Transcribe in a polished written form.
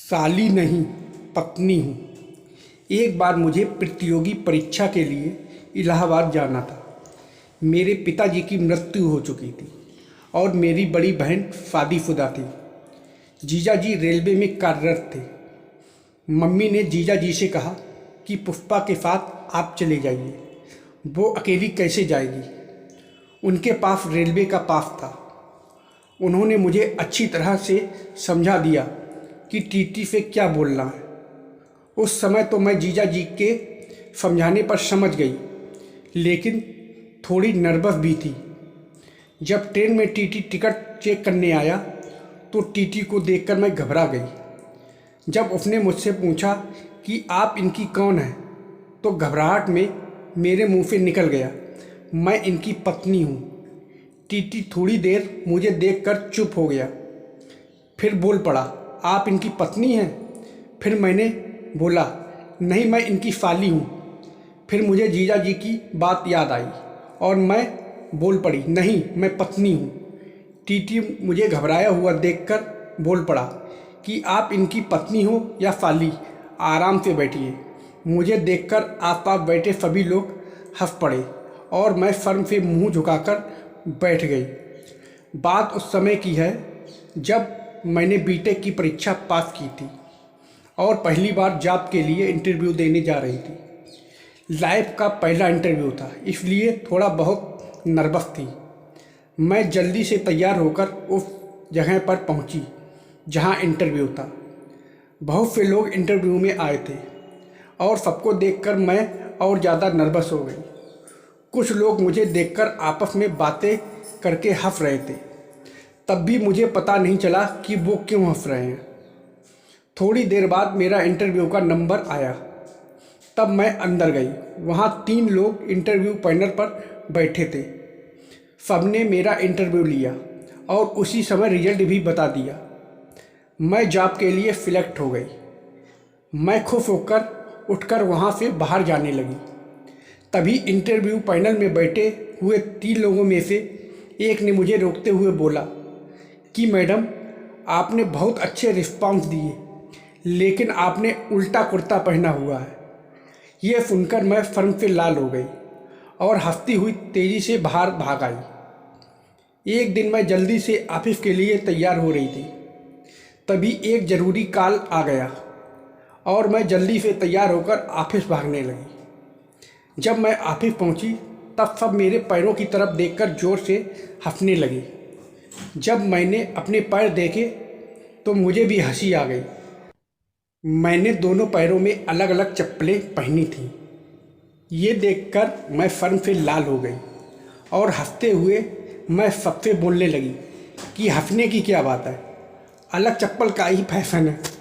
साली नहीं, पत्नी हूँ। एक बार मुझे प्रतियोगी परीक्षा के लिए इलाहाबाद जाना था। मेरे पिताजी की मृत्यु हो चुकी थी और मेरी बड़ी बहन शादीशुदा थी। जीजा जी रेलवे में कार्यरत थे। मम्मी ने जीजा जी से कहा कि पुष्पा के साथ आप चले जाइए, वो अकेली कैसे जाएगी। उनके पास रेलवे का पास था। उन्होंने मुझे अच्छी तरह से समझा दिया कि टीटी से क्या बोलना है। उस समय तो मैं जीजा जी के समझाने पर समझ गई, लेकिन थोड़ी नर्वस भी थी। जब ट्रेन में टीटी टिकट चेक करने आया तो टीटी को देखकर मैं घबरा गई। जब उसने मुझसे पूछा कि आप इनकी कौन हैं, तो घबराहट में मेरे मुंह से निकल गया, मैं इनकी पत्नी हूँ। टीटी थोड़ी देर मुझे देखकर चुप हो गया, फिर बोल पड़ा, आप इनकी पत्नी हैं? फिर मैंने बोला, नहीं, मैं इनकी साली हूँ। फिर मुझे जीजा जी की बात याद आई और मैं बोल पड़ी, नहीं, मैं पत्नी हूँ। टीटी मुझे घबराया हुआ देखकर बोल पड़ा कि आप इनकी पत्नी हो या साली, आराम से बैठिए। मुझे देखकर आसपास बैठे सभी लोग हंस पड़े और मैं शर्म से मुंह झुकाकर बैठ गई। बात उस समय की है जब मैंने बीटेक की परीक्षा पास की थी और पहली बार जॉब के लिए इंटरव्यू देने जा रही थी। लाइफ का पहला इंटरव्यू था, इसलिए थोड़ा बहुत नर्वस थी। मैं जल्दी से तैयार होकर उस जगह पर पहुंची जहां इंटरव्यू था। बहुत से लोग इंटरव्यू में आए थे और सबको देखकर मैं और ज़्यादा नर्वस हो गई। कुछ लोग मुझे देखकर आपस में बातें करके हंस रहे थे। तब भी मुझे पता नहीं चला कि वो क्यों हंस रहे हैं। थोड़ी देर बाद मेरा इंटरव्यू का नंबर आया। तब मैं अंदर गई। वहाँ 3 लोग इंटरव्यू पैनल पर बैठे थे। सबने मेरा इंटरव्यू लिया और उसी समय रिजल्ट भी बता दिया। मैं जॉब के लिए सिलेक्ट हो गई। मैं खुश होकर उठकर वहाँ से बाहर जाने लगी। तभी इंटरव्यू पैनल में बैठे हुए 3 लोगों में से एक ने मुझे रोकते हुए बोला कि मैडम, आपने बहुत अच्छे रिस्पॉन्स दिए, लेकिन आपने उल्टा कुर्ता पहना हुआ है। ये सुनकर मैं शर्म से लाल हो गई और हंसती हुई तेज़ी से बाहर भाग आई। एक दिन मैं जल्दी से ऑफिस के लिए तैयार हो रही थी। तभी एक ज़रूरी कॉल आ गया और मैं जल्दी से तैयार होकर ऑफिस भागने लगी। जब मैं ऑफिस पहुंची तब सब मेरे पैरों की तरफ देखकर ज़ोर से हंसने लगे। जब मैंने अपने पैर देखे तो मुझे भी हंसी आ गई। मैंने दोनों पैरों में अलग अलग चप्पलें पहनी थीं। ये देखकर मैं शर्म से लाल हो गई और हंसते हुए मैं सबसे बोलने लगी कि हंसने की क्या बात है, अलग चप्पल का ही फैशन है।